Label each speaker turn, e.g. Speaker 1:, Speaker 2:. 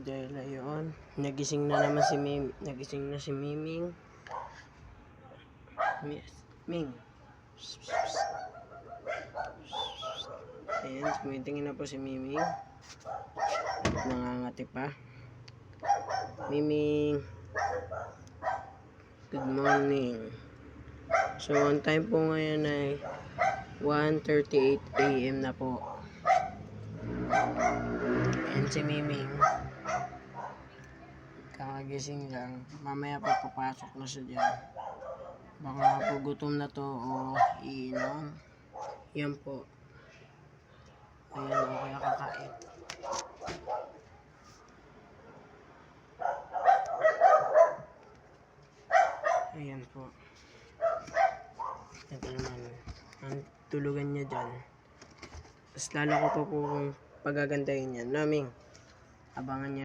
Speaker 1: dahil ayun, nagising na naman si nagising na si Miming. Ming. Ayan, tumitingin na po si Miming. Nangangati pa. Miming. Good morning. So, on time po ngayon ay 1:38 AM na po. Ayan si Miming. Kakagising lang. Mamaya pa papasok na siya dyan. Baka po gutom na to o iinom. Yan po. Ayan o, kaya kakain. Ayan po. Ito naman. Ang tulugan niya dyan. Tapos lalo ko po kung pagagandahin yan. Naming, abangan niya.